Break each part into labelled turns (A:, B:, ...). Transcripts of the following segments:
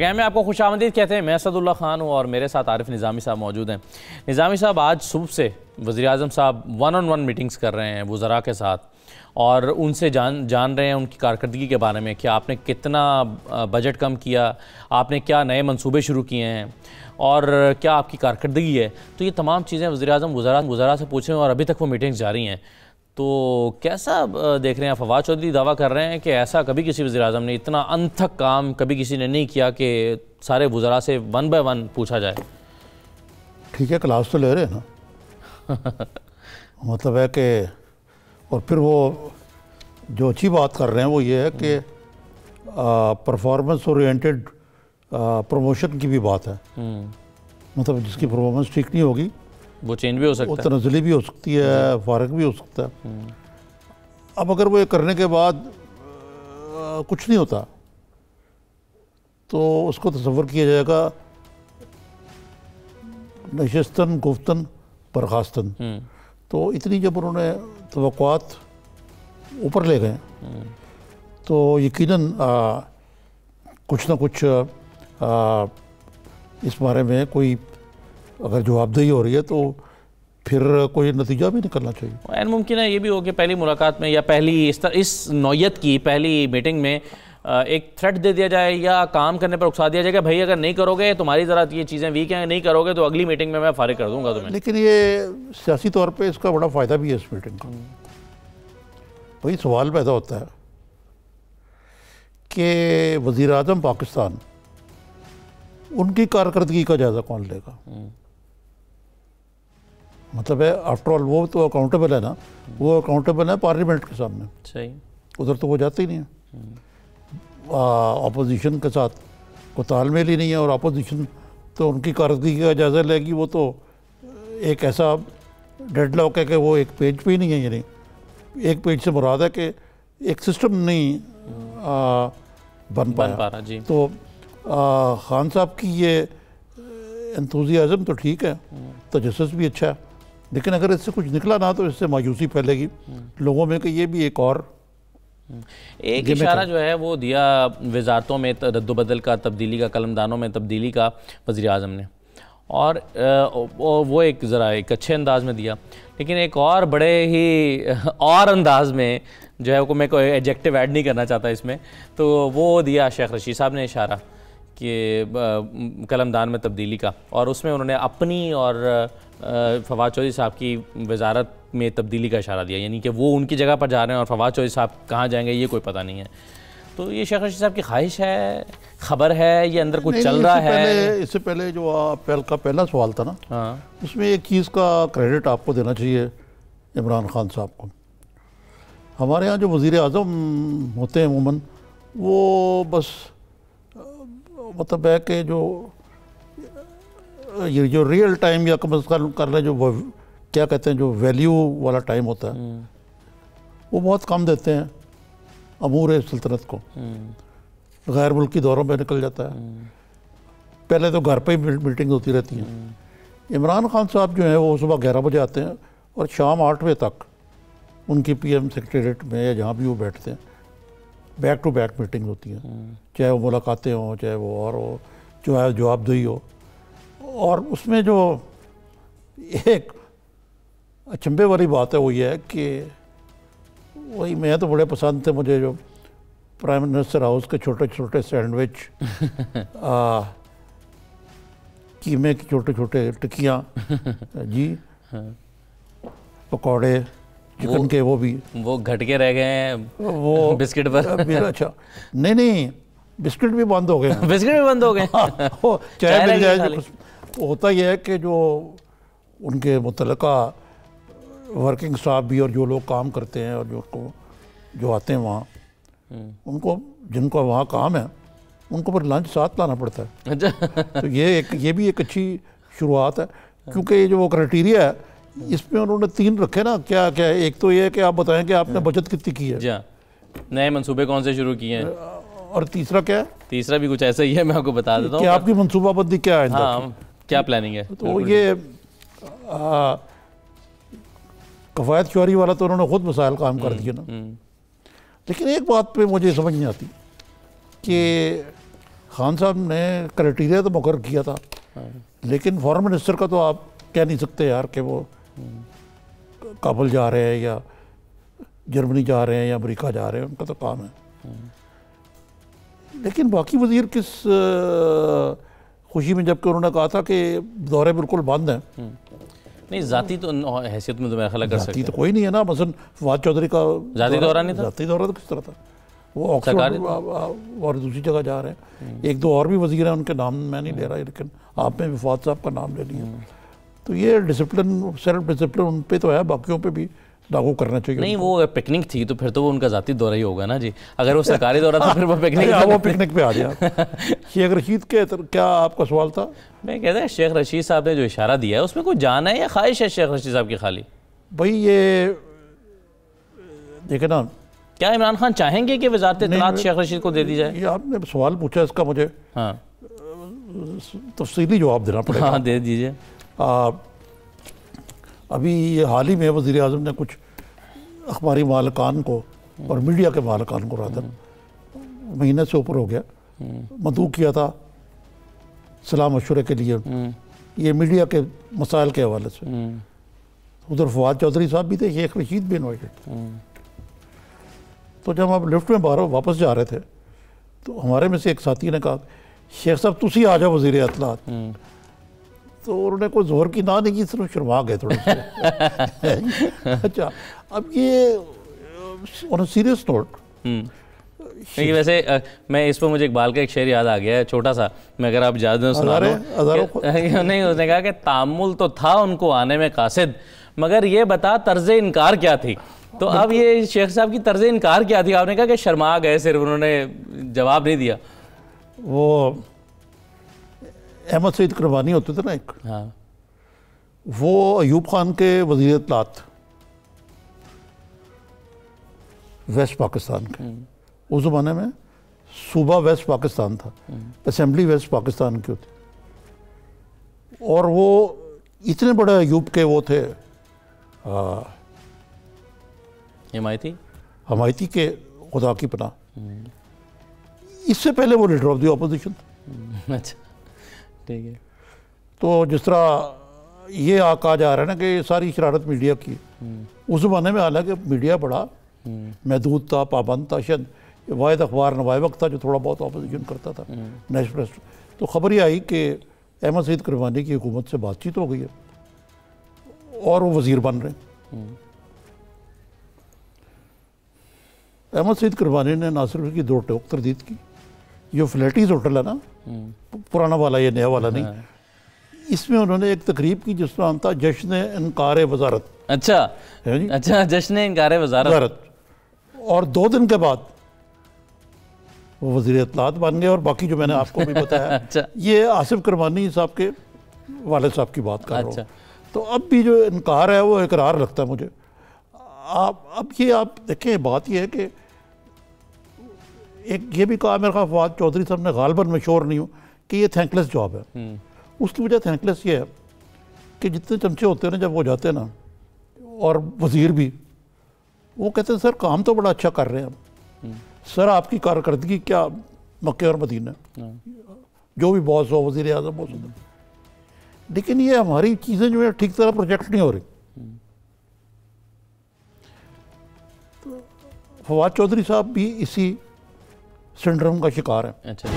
A: Programme में आपको खुशामदीद कहते हैं। मैं असदुल्ला खान हूँ और मेरे साथ आरिफ निज़ामी साहब मौजूद हैं। निज़ामी साहब, आज सुबह से वज़ीर आज़म साहब 1-on-1 मीटिंग्स कर रहे हैं वज़रा के साथ और उनसे जान रहे हैं उनकी कारकर्दगी के बारे में कि आपने कितना बजट कम किया, आपने क्या नए मंसूबे शुरू किए हैं और क्या आपकी कारकर्दगी है। तो ये तमाम चीज़ें वज़ीर आज़म वज़रा से पूछ रहे हैं और अभी तक वो मीटिंग्स जारी हैं। तो कैसा देख रहे हैं? फवाद चौधरी दावा कर रहे हैं कि ऐसा कभी किसी वज़ीर आज़म ने इतना अनथक काम कभी किसी ने नहीं किया कि सारे वज़रा से 1 बाय 1 पूछा जाए।
B: ठीक है, क्लास तो ले रहे हैं ना। मतलब है कि और फिर वो जो अच्छी बात कर रहे हैं वो ये है कि परफॉर्मेंस ओरिएंटेड प्रमोशन की भी बात है। मतलब जिसकी परफॉर्मेंस ठीक नहीं होगी
A: वो चेंज भी हो सकता है,
B: वो तनज़ली भी हो सकती है, फारग भी हो सकता है। अब अगर वो ये करने के बाद कुछ नहीं होता तो उसको तसव्वुर किया जाएगा नशिस्तन गुफ्तन बर्खास्तन। तो इतनी जब उन्होंने तवक्कुआत ऊपर ले गए तो यकीनन कुछ ना कुछ इस बारे में कोई अगर जवाबदेही हो रही है तो फिर कोई नतीजा भी निकलना चाहिए।
A: एन मुमकिन है ये भी हो कि पहली मुलाकात में या पहली इस नौयत की पहली मीटिंग में एक थ्रेट दे दिया जाए या काम करने पर उकसा दिया जाएगा, भाई अगर नहीं करोगे तुम्हारी ज़रा ये चीज़ें वीक हैं, नहीं करोगे तो अगली मीटिंग में मैं फारिग कर दूंगा तुम्हें।
B: लेकिन ये सियासी तौर पे इसका बड़ा फ़ायदा भी है इस मीटिंग का। वही सवाल पैदा होता है कि वज़ीर आज़म पाकिस्तान, उनकी कारकर्दगी का जायज़ा कौन लेगा? मतलब है आफ्टर ऑल वो तो अकाउंटेबल है ना, वो अकाउंटेबल है पार्लियामेंट के सामने।
A: सही,
B: उधर तो वो जाते ही नहीं है। अपोजिशन के साथ को तालमेल ही नहीं है और अपोजिशन तो उनकी कारकर्दगी का जायज़ा लेगी। वो तो एक ऐसा डेडलॉक है कि वो एक पेज पे ही नहीं है। यानी एक पेज से मुराद है कि एक सिस्टम नहीं बन पाया
A: जी।
B: तो खान साहब की ये एंथुसियाज़म तो ठीक है, तजस्सुस भी अच्छा है, लेकिन अगर इससे कुछ निकला ना तो इससे मायूसी फैलेगी लोगों में कि ये भी एक और
A: एक इशारा जो है वो दिया वजारतों में रद्दबदल का, तब्दीली का, कलमदानों में तब्दीली का वज़ीर आज़म ने, और वो एक ज़रा एक अच्छे अंदाज में दिया। लेकिन एक और बड़े ही और अंदाज में जो है, को मैं कोई एडजेक्टिव ऐड नहीं करना चाहता इसमें, तो वो दिया शेख रशीद साहब ने इशारा कि कलमदान में तब्दीली का, और उसमें उन्होंने अपनी और फवाद चौधरी साहब की वजारत में तब्दीली का इशारा दिया। यानी कि वो उनकी जगह पर जा रहे हैं और फवाद चौधरी साहब कहाँ जाएंगे ये कोई पता नहीं है। तो ये शेख रशीद साहब की ख्वाहिश है, खबर है, ये अंदर कुछ चल रहा है?
B: इससे पहले जो आपका पहला सवाल था ना,
A: हाँ,
B: उसमें एक चीज़ का क्रेडिट आपको देना चाहिए इमरान खान साहब को। हमारे यहाँ जो वज़ीर आज़म होते हैं अमूमन वो बस मतलब है कि ये जो रियल टाइम या कम अज़ कम कर रहे जो क्या कहते हैं जो वैल्यू वाला टाइम होता है वो बहुत कम देते हैं अमूर सल्तनत को। गैर मुल्की दौरों में निकल जाता है। पहले तो घर पे ही मीटिंग होती रहती हैं। इमरान खान साहब जो हैं वो सुबह 11 बजे आते हैं और शाम 8 बजे तक उनकी पीएम सेक्रेटरीट में या जहाँ भी वो बैठते हैं बैक टू बैक मीटिंग होती हैं, चाहे वो मुलाकातें हों, चाहे वो और हो, जो है जवाबदेही हो। और उसमें जो एक अचंभे वाली बात है वो ये है कि वही मैं तो बड़े पसंद थे मुझे जो प्राइम मिनिस्टर हाउस के छोटे छोटे सैंडविच, कीमे की छोटे छोटे टिक्कियाँ जी, पकौड़े चिकन के, वो घट
A: के रह गए हैं वो बिस्किट पर।
B: अच्छा नहीं बिस्किट भी बंद हो गए।
A: बिस्किट भी बंद हो गए।
B: चाय मिल जाए। होता यह है कि जो उनके मुतल्लिका वर्किंग स्टाफ भी और जो लोग काम करते हैं और जो आते हैं वहाँ, उनको जिनको वहाँ काम है उनको फिर लंच साथ लाना पड़ता है। तो ये भी एक अच्छी शुरुआत है, क्योंकि ये जो वो क्राइटेरिया है इसमें उन्होंने 3 रखे ना। क्या क्या है? एक तो ये है कि आप बताएं कि आपने बचत कितनी की है,
A: नए मंसूबे कौन से शुरू किए हैं,
B: और तीसरा क्या है?
A: तीसरा भी कुछ ऐसा ही है, मैं आपको बता देता हूँ।
B: आपकी मनसूबाबंदी क्या है?
A: हाँ, क्या प्लानिंग है?
B: तो ये कफ़ायत चोरी वाला तो उन्होंने खुद मसाइल काम कर दिए ना। लेकिन एक बात पे मुझे समझ नहीं आती कि खान साहब ने क्राइटेरिया तो मुकर किया था, लेकिन फॉरेन मिनिस्टर का तो आप कह नहीं सकते यार कि वो काबुल जा रहे हैं या जर्मनी जा रहे हैं या अमेरिका जा रहे हैं, उनका तो काम है। लेकिन बाकी वजीर किस खुशी में, जबकि उन्होंने कहा था कि दौरे बिल्कुल बंद हैं।
A: नहीं, जाती तो हैसियत में तो मेरा ख्याल कर सकते
B: जाती तो कोई नहीं है ना, मसलन फवाद चौधरी का
A: जाती दौरा नहीं था।
B: जाती दौरा तो किस तरह था, वो ऑक्सफोर्ड और दूसरी जगह जा रहे हैं। एक दो और भी वजीर हैं, उनके नाम मैं नहीं ले रहा, लेकिन आपने भी फवाद साहब का नाम ले लिया। तो ये डिसिप्लिन, सेल्फ डिसिप्लिन उन पे तो है, बाकियों पे भी लागू करना चाहिए।
A: नहीं, वो पिकनिक थी तो फिर तो वो उनका जाती दौरा ही होगा ना जी। अगर वो सरकारी दौरा था फिर वो पिकनिक
B: वो पिकनिक पे आ गया। शेख रशीद के क्या आपका सवाल था?
A: मैं कहता है शेख रशीद साहब ने जो इशारा दिया है उसमें कुछ जान है या ख्वाहिश है शेख रशीद साहब की खाली?
B: भाई ये देखे ना,
A: क्या इमरान खान चाहेंगे कि वजारत इत्तलात शेख रशीद को दे दी जाए?
B: ये आपने सवाल पूछा, इसका मुझे
A: हाँ
B: तफसीली जवाब देना पड़ेगा।
A: हाँ दे दीजिए।
B: अभी ये हाल ही में वज़ीर आज़म ने कुछ अखबारी मालकान को और मीडिया के मालकान को रात महीने से ऊपर हो गया मदऊ किया था सलाह मशवरे के लिए, ये मीडिया के मसाइल के हवाले से। उधर फवाद चौधरी साहब भी थे, शेख रशीद भी इन्वाइटेड। तो जब हम लिफ्ट में बाहर वापस जा रहे थे तो हमारे में से एक साथी ने कहा, शेख साहब तुसी आ जाओ वज़ीर इत्तलात। तो उन्होंने कोई जोर की ना नहीं की, सिर्फ शर्मा गए थोड़े से। अच्छा, अब ये ऑन सीरियस नोट,
A: लेकिन वैसे मैं इस पर मुझे इकबाल का एक शेर याद आ गया है, छोटा सा, मैं अगर आप इजाज़त सुना दूं। नहीं, उसने कहा कि तामुल तो था उनको आने में कासिद, मगर ये बता तर्ज इनकार क्या थी। तो अब ये शेख साहब की तर्ज इनकार क्या थी? आपने कहा कि शर्मा गए, सिर्फ उन्होंने जवाब नहीं दिया।
B: वो अहमद सईद करवानी होते थे ना एक,
A: हाँ,
B: वो अयूब खान के वज़ीर इत्तलात वेस्ट पाकिस्तान के, उस ज़माने में सूबा वेस्ट पाकिस्तान था, असेंबली वेस्ट पाकिस्तान की होती, और वो इतने बड़े अयूब के वो थे हमायती के, खुदा की पनाह। इससे पहले वो लीडर ऑफ द ऑपोजिशन था।
A: अच्छा, ठीक है।
B: तो जिस तरह ये कहा जा रहा है ना कि सारी शरारत मीडिया की, उस ज़माने में हालांकि मीडिया बड़ा महदूद था, पाबंद था, शायद वाहिद अखबार नवाए वक्त था जो थोड़ा बहुत ऑपोजिशन करता था, नेशनल प्रेस। तो खबर ये आई कि अहमद सईद करवानी की हुकूमत से बातचीत हो गई है और वो वज़ीर बन रहे हैं। अहमद सईद करवानी ने ना सिर्फ की 2 टोक तरदीद की, जो फ्लैटीज़ होटल है ना, पुराना वाला, ये नया वाला नहीं, इसमें उन्होंने एक तकरीब की जिसका नाम था जश्न इनकार वजारत।
A: अच्छा
B: है जी,
A: अच्छा, जश्न इनकार वजारत।
B: और 2 दिन के बाद वो वज़ीर इत्तलात बन गए। और बाकी जो मैंने आपको भी बताया
A: अच्छा,
B: ये आसिफ करवानी साहब के वालिद साहब की बात कर रहा हूँ।
A: अच्छा,
B: तो अब भी जो इनकार है वो इकरार लगता है मुझे। अब ये आप देखें, बात ये है कि एक ये भी कहा मेरे ख्याल फवाद चौधरी साहब ने, गालबन में शोर नहीं हो, कि ये थैंकलेस जॉब है। उसकी वजह थैंकलेस ये है कि जितने चमचे होते हैं ना जब वो जाते हैं ना, और वज़ीर भी, वो कहते हैं सर काम तो बड़ा अच्छा कर रहे हैं हम, सर आपकी कारकर्दगी क्या मक्के और मदीना, जो भी बॉस हो, वज़ीर आज़म हो, लेकिन ये हमारी चीज़ें जो है ठीक तरह प्रोजेक्ट नहीं हो रही। तो फवाद चौधरी साहब भी इसी सिंड्रोम का शिकार है।
A: अच्छा,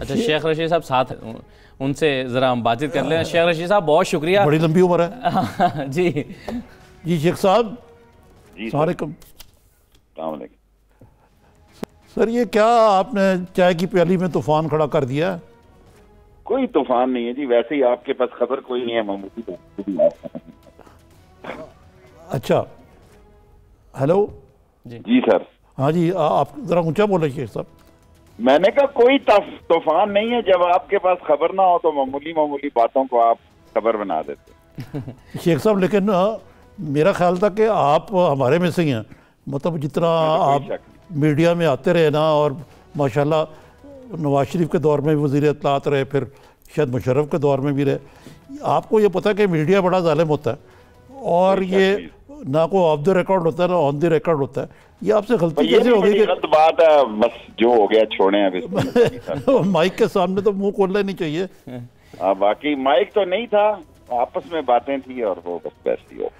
A: अच्छा, शेख रशीद साहब साथ हैं, उनसे ज़रा हम बातचीत कर लें। शेख रशीद साहब बहुत शुक्रिया,
B: बड़ी लंबी उम्र है।
A: जी
B: जी शेख साहब,
C: जी
B: सर ये क्या आपने चाय की प्याली में तूफान खड़ा कर दिया?
C: कोई तूफान नहीं है जी, वैसे ही आपके पास खबर कोई नहीं है मामूली।
B: अच्छा, हेलो
C: जी सर।
B: हाँ जी, आप जरा ऊंचा बोले शेख साहब।
C: मैंने कहा कोई तूफान नहीं है, जब आपके पास खबर ना हो तो मामूली मामूली बातों को आप खबर बना देते।
B: शेख साहब, लेकिन मेरा ख्याल था कि आप हमारे में से ही हैं, मतलब जितना आप मीडिया में आते रहे ना, और माशाल्लाह नवाज शरीफ के दौर में भी वज़ीर इत्तलात रहे, फिर शायद मुशर्रफ के दौर में भी रहे। आपको ये पता है कि मीडिया बड़ा जालिम होता है और ये ना को ऑफ द रिकॉर्ड होता है ना ऑन द रिकॉर्ड होता है। ये आपसे गलती कैसे हो गई कि
C: गलत बात है, बस जो हो गया छोड़ें अभी।
B: माइक के सामने तो मुंह खोलना नहीं चाहिए।
C: बाकी माइक तो नहीं था, आपस में बातें थी और वो बस वैसी हो।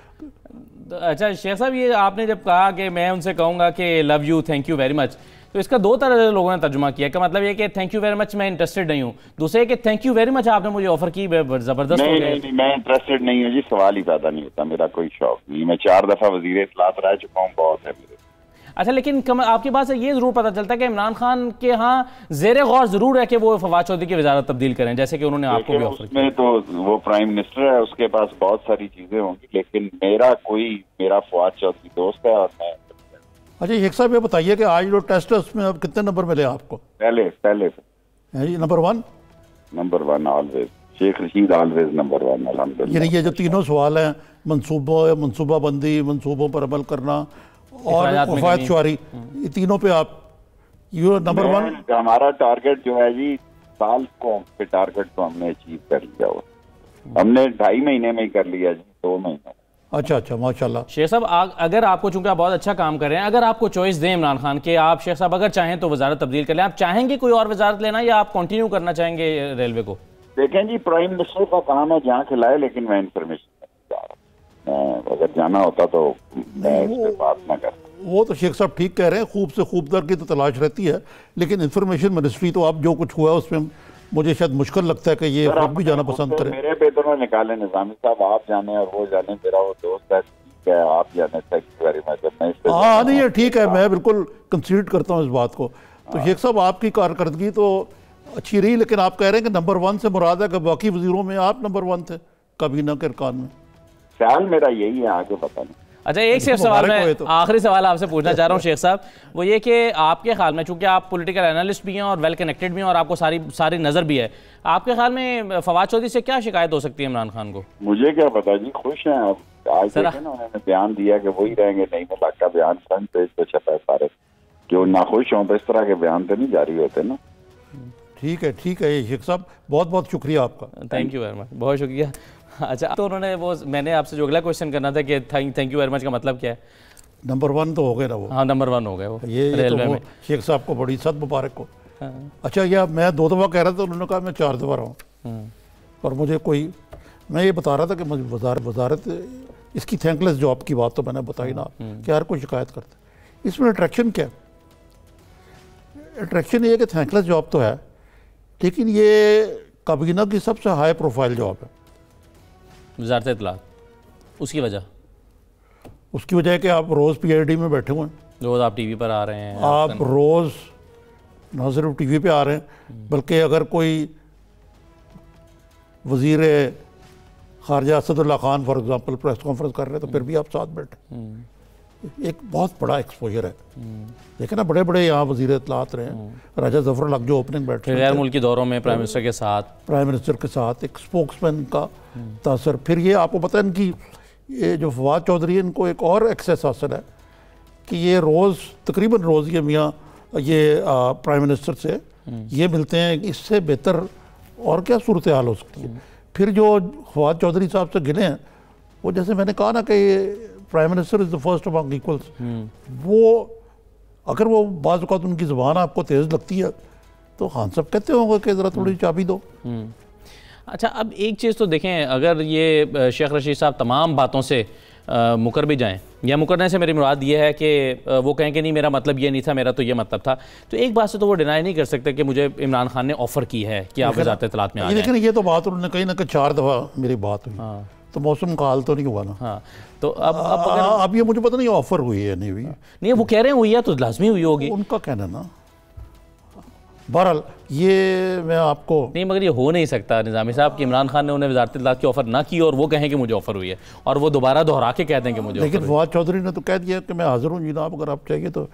A: अच्छा शेख साहब, ये आपने जब कहा कि मैं उनसे कहूँगा कि love you thank you very much, तो इसका दो तरह से लोगों ने तर्जुमा किया कि मतलब ये कि थैंक यू वेरी मच मैं इंटरेस्टेड नहीं हूँ, दूसरे कि थैंक यू वेरी मच आपने मुझे ऑफर की जबरदस्त हो गया।
C: नहीं, मैं इंटरेस्टेड नहीं हूँ जी, सवाल ही पैदा नहीं होता, मेरा कोई शौक नहीं। मैं 4 दफा वजीर इत्तलात रह चुका हूँ, बहुत है मेरे।
A: अच्छा, लेकिन आपकी बात से ये जरूर पता चलता है कि इमरान खान के यहाँ जेर गौर जरूर है कि वो फवाद चौधरी की वजारत तब्दील करें, जैसे कि उन्होंने आपको भी ऑफर किया।
C: उसमें तो वो प्राइम मिनिस्टर है, उसके पास बहुत सारी चीजें होंगी, लेकिन मेरा फवाद चौधरी दोस्त है और मैं।
B: अच्छा एक साहब ये बताइए कि आज जो टेस्ट है उसमें अब कितने नंबर मिले आपको?
C: पहले
B: number 1
C: always, Sheikh Rasheed always number 1 अल्हम्दुलिल्लाह।
B: यानी ये जो तीनों सवाल हैं, मनसूबाबंदी, मनसूबों पर अमल करना और वफात शुआरी, ये तीनों पे आप नंबर 1।
C: हमारा टारगेट जो है जी, साल को पे टारगेट तो हमने अचीव कर लिया हो, हमने 2.5 महीने में ही कर लिया जी, 2 महीने।
B: अच्छा माशाल्लाह।
A: शेख साहब अगर आपको, चूंकि आप बहुत अच्छा काम कर रहे हैं, अगर आपको चॉइस दें इमरान खान के, आप शेख साहब अगर चाहें तो वजारत तब्दील कर लें, आप चाहेंगे कोई और वजारत लेना या आप कंटिन्यू करना चाहेंगे रेलवे को?
C: देखें जी, प्राइम मिनिस्टर का काम है जहाँ खिलाए, लेकिन मैं इंफॉर्मेशन नहीं जा रहा। अगर जाना होता तो मैं इस पर बात ना करता।
B: वो तो शेख साहब ठीक कह रहे हैं, खूब से खूब दर की तो तलाश रहती है, लेकिन इंफॉर्मेशन मिनिस्ट्री तो आप जो कुछ हुआ उसमें मुझे शायद मुश्किल लगता है कि ये खुद भी जाना पसंद करें।
C: मेरे पे तो निकाले निजामी साहब, आप जाने और वो जाने, मेरा वो दोस्त है, ठीक है आप जाने, थैंक यू वेरी मच।
B: हाँ नहीं है, ठीक है, मैं बिल्कुल कंसीड करता हूँ इस बात को। तो शेख साहब आपकी कारकर्दगी तो अच्छी रही, लेकिन आप कह रहे हैं कि नंबर 1 से मुराद है कि बाकी वजीरों में आप नंबर 1 थे काबीना के अरकान में।
C: ख्याल मेरा यही है, आगे पता नहीं।
A: अच्छा, एक सिर्फ सवाल मैं आखिरी सवाल आपसे पूछना चाह रहा हूँ शेख साहब, वो ये कि आपके ख्याल में, चूंकि आप पॉलिटिकल एनालिस्ट भी हैं और वेल कनेक्टेड भी हैं और आपको सारी नज़र भी है, आपके ख्याल में फवाद चौधरी से क्या शिकायत हो सकती है इमरान खान को?
C: मुझे क्या पता जी, खुश हैं आप। आज देखें ना, उन्होंने बयान दिया कि वही रहेंगे, नहीं मुल्क का बयान फ्रंट पेज पे छपा है सारे। जो नाखुश हों तो इस तरह के बयान तो नहीं जारी होते ना।
B: ठीक है शेख साहब, बहुत बहुत शुक्रिया आपका।
A: थैंक यू वेरी मच, बहुत शुक्रिया। अच्छा, तो उन्होंने वो, मैंने आपसे जो अगला क्वेश्चन करना था कि थैंक यू वेरी मच का मतलब क्या है?
B: नंबर 1 तो हो गए ना वो।
A: हाँ, नंबर 1 हो गए वो
B: ये
A: रेलवे
B: तो
A: में।
B: शेख साहब को बड़ी सद मुबारक हो। हाँ। अच्छा, यह मैं 2 दफ़ा कह रहा था, उन्होंने कहा मैं 4 दफ़ा रहा हूँ। और मुझे मैं ये बता रहा था कि मुझे वजारत इसकी थैंकलेस जॉब की बात तो मैंने बताई ना कि हर कोई शिकायत करता है। इसमें अट्रैक्शन क्या है? अट्रैक्शन ये कि थैंकलेस जॉब तो है, लेकिन ये काबीना की सबसे हाई प्रोफाइल जॉब है,
A: वज़ारत इत्तलात। उसकी वजह है कि आप रोज़ PID में बैठे हुए हैं, रोज़ आप टीवी पर आ रहे हैं,
B: आप रोज़ ना सिर्फ टीवी पे आ रहे हैं, बल्कि अगर कोई वज़ीर ख़ारजा Asadullah Khan for example press conference कर रहे हैं तो फिर भी आप साथ बैठे। एक बहुत बड़ा एक्सपोजर है। देखें ना, बड़े बड़े यहाँ वज़ीर इत्तलात रहे हैं, राजा ज़फ़र लग जो ओपनिंग बैठ
A: गैर मुल्की दौरों में प्राइम मिनिस्टर के साथ एक स्पोक्समैन का तासर। फिर ये आपको पता है इनकी, ये जो फवाद चौधरी है, इनको एक और एक्सेस हासिल है कि ये रोज़ तकरीबन रोज़ ये मियाँ ये प्राइम मिनिस्टर से ये मिलते हैं, इससे बेहतर और क्या सूरत हाल हो सकती है। फिर जो फवाद चौधरी साहब से गिले हैं, वो जैसे मैंने कहा ना कि prime minister is the first among equals, वो अगर वो बाज़ औक़ात उनकी ज़ुबान आपको तेज़ लगती है तो खान साहब कहते होंगे कि ज़रा थोड़ी चाबी दो। अच्छा, अब एक चीज़ तो देखें, अगर ये शेख रशीद साहब तमाम बातों से मुकर भी जाएं, या मुकरने से मेरी मुराद ये है कि वो कहें कि नहीं मेरा मतलब ये नहीं था, मेरा तो ये मतलब था, तो एक बात से तो वो डिनाई नहीं कर सकते कि मुझे इमरान खान ने ऑफ़र की है कि आप वज़ारत इत्तलात में आ जाएं।
B: लेकिन ये तो बात उन्होंने कहीं ना कहीं 4 दफ़ा मेरी बात हुई। हाँ। तो मौसम का हाल तो नहीं हुआ ना।
A: हाँ, तो अब
B: ये मुझे पता नहीं ऑफ़र हुई है नहीं हुई।
A: नहीं, वो कह रहे हैं हुई है तो लाजमी हुई होगी,
B: उनका कहना ना। बहरहाल ये मैं आपको
A: नहीं, मगर ये हो नहीं सकता निज़ामी साहब कि इमरान खान ने उन्हें वज़ारत इत्तलात की ऑफ़र ना की और वो कहें कि मुझे ऑफ़र हुई है और वो दोबारा दोहरा के कहते हैं कि मुझे।
B: लेकिन फवाद चौधरी ने तो कह दिया कि मैं हाज़िर हूँ जनाब, अगर आप चाहिए तो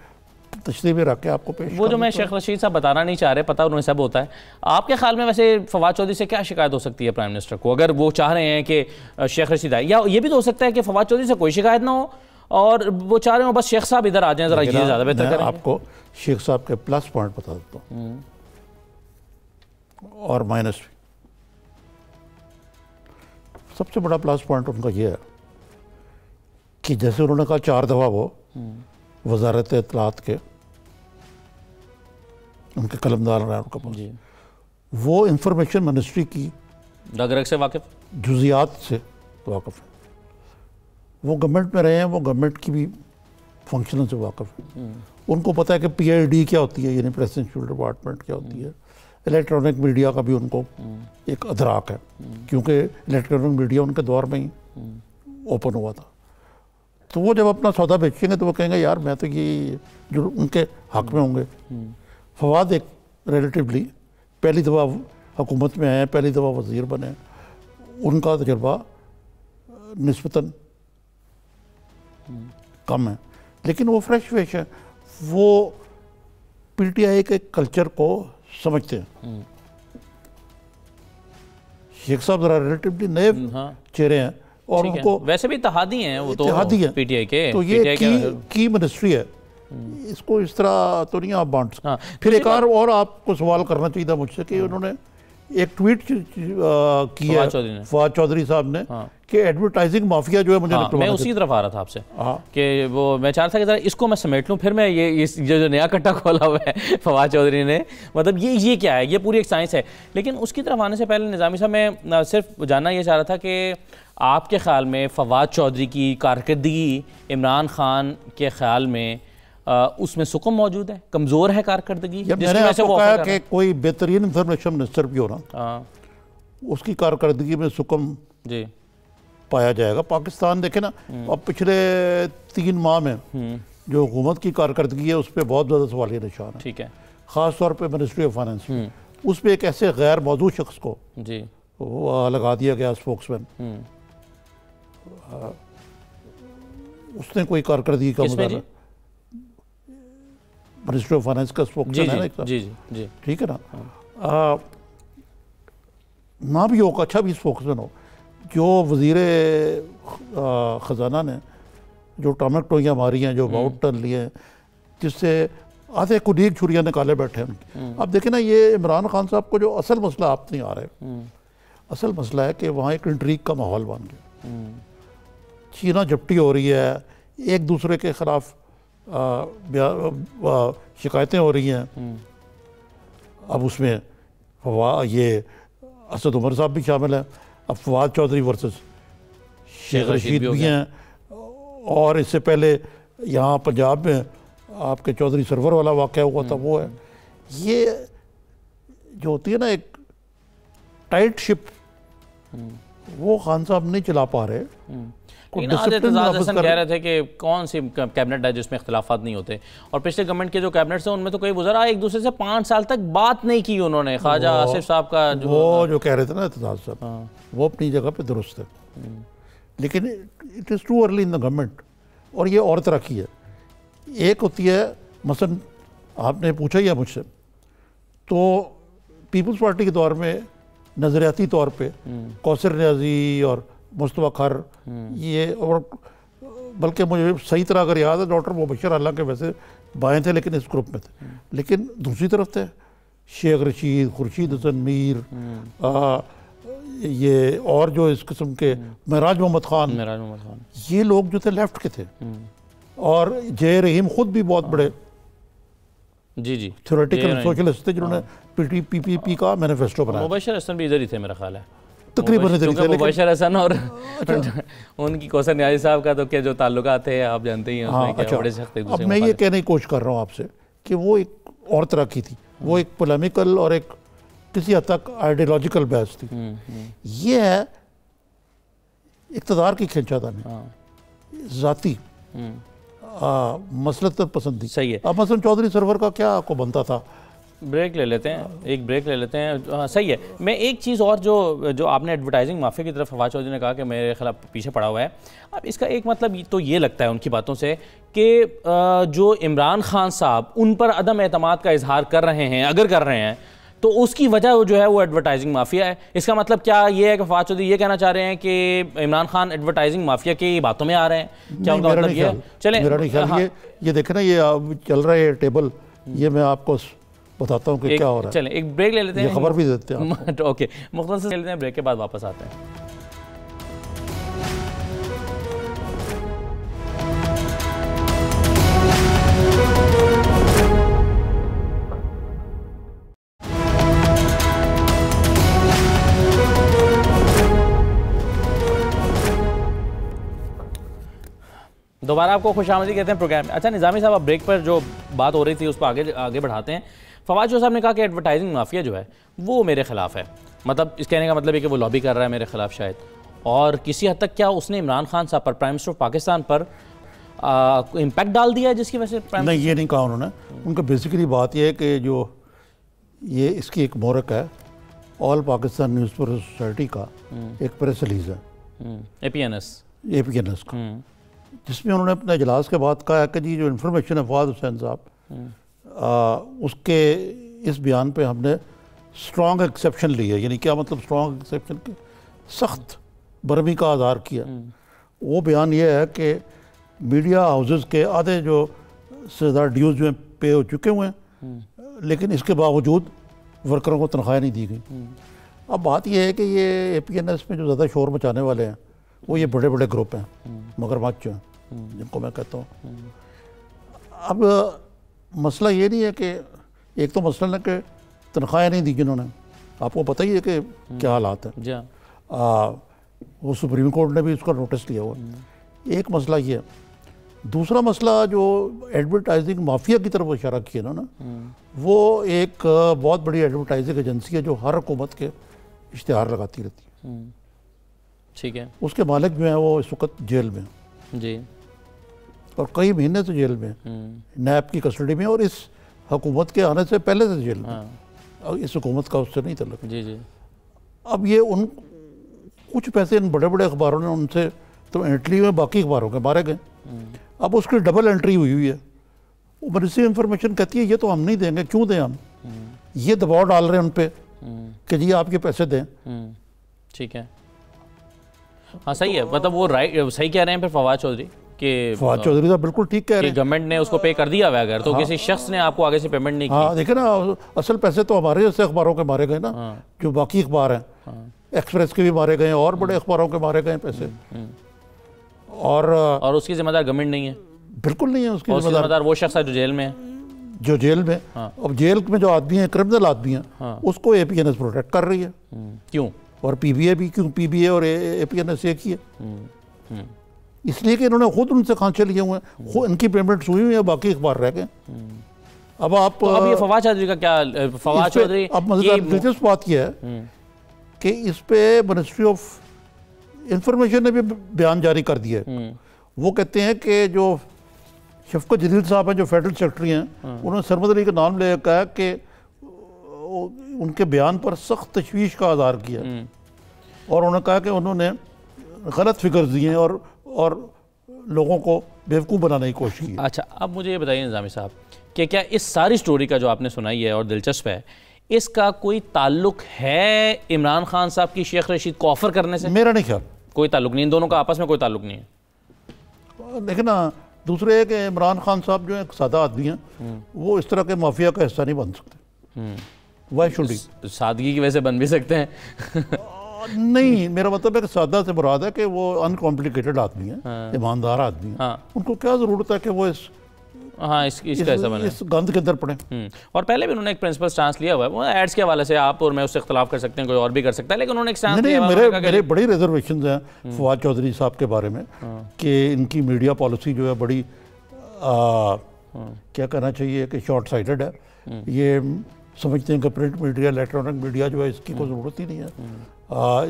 B: तशरीह में रख के आपको पेश।
A: वो जो मैं शेख रशीद साहब बताना नहीं चाह रहे, पता उन्हें सब होता है। आपके ख्याल में वैसे फवाद चौधरी से क्या शिकायत हो सकती है प्राइम मिनिस्टर को, अगर वो चाह रहे हैं कि शेख रशीद आए, या ये भी तो हो सकता है कि फवाद चौधरी से कोई शिकायत ना हो और वो चाह रहे हो बस शेख साहब इधर आ जाएं, ज़रा ये ज़्यादा बेहतर करें।
B: आपको शेख साहब के प्लस पॉइंट बता देता हूँ और माइनस भी। सबसे बड़ा प्लस पॉइंट उनका ये है कि जैसे उन्होंने कहा 4 दफ़ा वो वजारत इत्तलात के उनके कलमदार रहे उनके पास, वो इंफॉर्मेशन मिनिस्ट्री की
A: रग से वाकिफ,
B: जुजियात से वाकिफ है, वो गवर्नमेंट में रहे हैं, वो गवर्नमेंट की भी फंक्शन से वाकिफ है। उनको पता है कि PID क्या होती है, यानी प्रेस इंस्टीट्यूट डिपार्टमेंट क्या होती है, इलेक्ट्रॉनिक मीडिया का भी उनको एक अदराक है, क्योंकि इलेक्ट्रॉनिक मीडिया उनके दौर में ही ओपन हुआ था। तो वो जब अपना सौदा बेचेंगे तो वो कहेंगे यार मैं तो ये जो उनके हक में होंगे। फवाद एक रिलेटिवली पहली दफ़ा हुकूमत में आए, पहली दफ़ा वज़ीर बने, उनका तजर्बा निस्बतन कम है, लेकिन वो फ्रेश फेश है, वो PTI के कल्चर को समझते हैं। शेख साहब ज़रा रिलेटिवली नए चेहरे हैं और उनको
A: वैसे भी इत्तेहादी हैं, वो तो
B: इत्तेहादी है
A: PTI के,
B: तो ये की मिनिस्ट्री है, इसको इस तरह तो नहीं आप बांट सकते। फिर एक और आपको सवाल करना चाहिए था मुझसे कि उन्होंने एक ट्वीट किया फवाद चौधरी साहब ने कि एडवर्टाइजिंग माफिया जो है मुझे
A: मैं उसी तरफ आ रहा था आपसे कि वो मैं चाह रहा था कि जरा इसको मैं समेट लूँ, फिर मैं ये जो नया कट्टा खोला हुआ है फवाद चौधरी ने, मतलब ये क्या है, ये पूरी एक साइंस है। लेकिन उसकी तरफ आने से पहले निज़ामी साहब मैं सिर्फ जानना ये चाह रहा था कि आपके ख्याल में फवाद चौधरी की कारकर्दगी इमरान खान के ख्याल में उसमें सुकून मौजूद है, कमज़ोर है कारकर्दगी?
B: मैंने आपको कहा कि कोई बेहतरीन इंफॉर्मेशन मिनिस्टर भी हो ना, उसकी कारकर्दगी में सुकून जी पाया जाएगा। पाकिस्तान देखे ना, अब पिछले 3 माह में जो हुकूमत की कारकर्दगी है उस पर बहुत ज़्यादा सवालिया निशान है।
A: ठीक है,
B: ख़ास तौर पे मिनिस्ट्री ऑफ फाइनेंस, उस पर एक ऐसे गैर मौजूद शख्स को जी लगा दिया गया स्पोक्समैन। उसने कोई कारकर्दगी का मुद्दा, मिनिस्ट्री ऑफ फाइनेंस का स्पोक्समैन है ना,
A: जी जी
B: ठीक है ना, ना भी हो, अच्छा भी स्पोक्समैन हो। जो वज़ीर ख़जाना ने जो टामक टोइयाँ मारी हैं, जो वाउट टर्न लिए हैं, जिससे आधे कुलीग छुरियाँ निकाले बैठे हैं उनकी। अब देखें ना, ये इमरान खान साहब को जो असल मसला आप नहीं आ रहे, असल मसला है कि वहाँ एक इंट्रीग का माहौल बन गया, छीना झपटी हो रही है, एक दूसरे के ख़िलाफ़ शिकायतें हो रही हैं। अब उसमें ये असद उमर साहब भी शामिल है, अब फवाद चौधरी वर्सेस शेख रशीद भी हैं, और इससे पहले यहाँ पंजाब में आपके चौधरी सरवर वाला वाक़या हुआ था, वो है। ये जो होती है ना एक टाइट शिप, वो खान साहब नहीं चला पा रहे।
A: कह रहे थे कि कौन सी कैबिनेट है जिसमें इख्तिलाफात नहीं होते, और पिछले गवर्नमेंट के जो कैबिनेट्स हैं उनमें तो कई वज़रा एक दूसरे से 5 साल तक बात नहीं की उन्होंने। ख्वाजा आसिफ साहब का
B: जो कह रहे थे ना एतजाज़ साहब, वो अपनी जगह पे दुरुस्त है, लेकिन it is too early in the government. और ये और तरह की है, एक होती है, मसलन आपने पूछा ही है मुझसे, तो पीपल्स पार्टी के दौर में नज़रियाती तौर पे कौसर नियाज़ी और मुस्तफ़ा खर, ये, और बल्कि मुझे सही तरह अगर याद है डॉक्टर मुबशर, हालांकि वैसे बाएं थे लेकिन इस ग्रुप में थे, लेकिन दूसरी तरफ थे शेख रशीद, खुर्शीद हसन मीर, ये और जो इस किस्म के महराज मोहम्मद खान, ये लोग जो थे लेफ्ट के थे, और जे रहीम खुद भी बहुत बड़े
A: जी
B: थ्योरेटिकल सोशलिस्ट थे जिन्होंने PPP का मैनिफेस्टो बनाया।
A: मुबशर हसन भी इधर ही थे मेरा ख्याल है,
B: तकरीबन
A: मुबशर हसन और उनकी कौसर न्याजी साहब का तो क्या जो ताल्लुकात है आप जानते ही हैं उसमें क्या बड़े सख्त।
B: अब मैं ये कहने की कोशिश कर रहा हूँ आपसे कि वो एक और तरह की थी, वो एक पोलेमिकल और एक किसी हद तक आइडियोलॉजिकल बहस थी। ये है इक़्तिदार की खींचातानी, ज़ाती मसलत पसंदी।
A: सही है।
B: अब मसलन चौधरी सरवर का क्या आपको बनता था?
A: ब्रेक ले लेते हैं, एक ब्रेक ले लेते हैं। हाँ सही है। मैं एक चीज़ और जो आपने एडवर्टाइजिंग माफिया की तरफ फवाद चौधरी ने कहा कि मेरे खिलाफ पीछे पड़ा हुआ है, अब इसका एक मतलब तो ये लगता है उनकी बातों से कि जो इमरान खान साहब उन पर अदम एतमाद का इजहार कर रहे हैं, अगर कर रहे हैं, तो उसकी वजह जो है वो एडवर्टाइजिंग माफिया है। इसका मतलब क्या ये है कि फवाद चौधरी ये कहना चाह रहे हैं कि इमरान खान एडवर्टाइजिंग माफिया की बातों में आ रहे हैं? क्या उनका मतलब ये है? चलें,
B: ये देखें ना, ये चल रहा है टेबल, ये मैं आपको बताता हूँ कि क्या हो रहा है।
A: चलें एक ब्रेक ले लेते हैं,
B: खबर भी देते हैं।
A: ओके, मुख्तसर ले लेते हैं, ब्रेक के बाद वापस आते हैं। दोबारा आपको खुशामदी कहते हैं प्रोग्राम में। अच्छा निज़ामी साहब, अब ब्रेक पर जो बात हो रही थी उस पर आगे बढ़ाते हैं। फवाद चौधरी साहब ने कहा कि एडवर्टाइजिंग माफिया जो है वो मेरे खिलाफ है, मतलब इस कहने का मतलब है कि वो लॉबी कर रहा है मेरे खिलाफ शायद, और किसी हद तक क्या उसने इमरान खान साहब पर, प्राइम मिनिस्टर ऑफ पाकिस्तान पर इम्पैक्ट डाल दिया है जिसकी वजह से?
B: नहीं, ये नहीं कहा उन्होंने। उनका बेसिकली बात यह है कि जो ये इसकी एक मोहरक है ऑल पाकिस्तान न्यूज़पेपर सोसाइटी का एक प्रेस रिलीज है APNS का, जिसमें उन्होंने अपने इजलास के बाद कहा है कि जी जो इन्फॉर्मेशन है फवाद हुसैन साहब उसके इस बयान पे हमने स्ट्रॉन्ग एक्सेप्शन ली है। यानी क्या मतलब स्ट्रॉन्ग एक्सेप्शन के? सख्त बरमी का आज़ार किया। वो बयान ये है कि मीडिया हाउसेस के आधे जो से ज़्यादा ड्यूज़ जो हैं पे हो चुके हुए हैं, लेकिन इसके बावजूद वर्करों को तनख्वाहें नहीं दी गई। अब बात यह है कि ये APNS में जो ज़्यादा शोर मचाने वाले हैं वो ये बड़े बड़े ग्रुप हैं, मगरमच्छ जो हैं जिनको मैं कहता हूँ। अब मसला ये नहीं है कि एक तो मसला है कि तनख्वाहें नहीं दी जिन्होंने, आपको पता ही है कि क्या हालात है। वो सुप्रीम कोर्ट ने भी उसका नोटिस लिया हुआ। एक मसला ये है। दूसरा मसला जो एडवर्टाइजिंग माफिया की तरफ इशारा किया ना, वो एक बहुत बड़ी एडवर्टाइजिंग एजेंसी है जो हर हुकूमत के इश्तिहार लगाती रहती है।
A: ठीक है।
B: उसके मालिक जो हैं वो इस वक्त जेल में
A: जी, और
B: कई महीने से जेल में, नैब की कस्टडी में, और इस हुकूमत के आने से पहले से जेल में। इस हुकूमत का उससे नहीं तल्लुक।
A: जी जी। अब
B: ये उन कुछ पैसे इन बड़े बड़े अखबारों ने उनसे तो एंट्री में बाकी अखबारों के मारे गए। अब उसकी डबल एंट्री हुई है। वो मिनिस्ट्री इंफॉर्मेशन कहती है ये तो हम नहीं देंगे, क्यों दें हम? ये दबाव डाल रहे हैं उन पे कि जी आप ये पैसे दें।
A: ठीक है, हाँ सही है, मतलब वो राइट सही कह रहे हैं फिर फवाद चौधरी कि
B: फवाद चौधरी साहब बिल्कुल ठीक कह रहे हैं।
A: गवर्नमेंट ने उसको पे कर दिया हुआ अगर तो किसी शख्स ने आपको आगे से पेमेंट नहीं की।
B: हाँ देखे ना, असल पैसे तो हमारे जैसे अखबारों के मारे गए ना, जो बाकी अखबार हैं, एक्सप्रेस के भी मारे गए और बड़े अखबारों के मारे गए पैसे। और
A: उसकी जिम्मेदार गवर्नमेंट नहीं है?
B: बिल्कुल नहीं है उसकी
A: जिम्मेदार वो शख्स है जो जेल में है।
B: जो जेल में अब जेल में जो आदमी है, क्रिमिनल आदमी है, उसको APNS प्रोटेक्ट कर रही है।
A: क्यों?
B: और PBA भी क्यों? PBA और APNS एक ही है। इसलिए कि इन्होंने खुद उनसे खांचे लिए हुए हैं, खुद इनकी पेमेंट हुई हुई है, बाकी अखबार रह गए। अब आप
A: तो अब ये फवाद चौधरी का क्या? फवाद चौधरी
B: अब दिलचस्प बात यह है कि इस पे मिनिस्ट्री ऑफ इंफॉर्मेशन ने भी बयान जारी कर दिया है। वो कहते हैं कि जो शफकत जलील साहब हैं जो फेडरल सेक्रेटरी हैं, उन्होंने सरमद अली का नाम ले कहा कि उनके बयान पर सख्त तशवीश का आज़ार किया और उन्होंने कहा कि उन्होंने गलत फिगर्स दिए और लोगों को बेवकूफ़ बनाने की कोशिश की।
A: अच्छा, अब मुझे ये बताइए निज़ामी साहब कि क्या इस सारी स्टोरी का जो आपने सुनाई है और दिलचस्प है, इसका कोई ताल्लुक है इमरान खान साहब की शेख रशीद को ऑफर करने से?
B: मेरा नहीं ख्याल,
A: कोई ताल्लुक नहीं, इन दोनों का आपस में कोई ताल्लुक नहीं है।
B: लेकिन ना दूसरे है कि इमरान खान साहब जो एक सादा आदमी हैं, वो इस तरह के माफिया का हिस्सा नहीं बन सकते। Why should he?
A: सादगी की वजह से बन भी सकते हैं।
B: नहीं, मेरा मतलब है कि सादा से मुराद है कि वो अनकॉम्प्लिकेटेड आदमी है, ईमानदार आदमी है। उनको क्या ज़रूरत है कि वो इस गंद के अंदर पड़े।
A: और पहले भी उन्होंने एक प्रिंसिपल स्टांस लिया हुआ है, वो एड्स के हवाले से आप और मैं उससे इख्तिलाफ कर सकते हैं, कोई और भी कर सकता है, लेकिन उन्होंने एक स्टांस लिया।
B: मेरे बड़ी रिजर्वेशंस हैं फवाद चौधरी साहब के बारे में कि इनकी मीडिया पॉलिसी जो है बड़ी क्या कहना चाहिए कि शॉर्ट साइडेड है। ये समझते हैं कि प्रिंट मीडिया, इलेक्ट्रॉनिक मीडिया जो है इसकी कोई ज़रूरत ही नहीं है।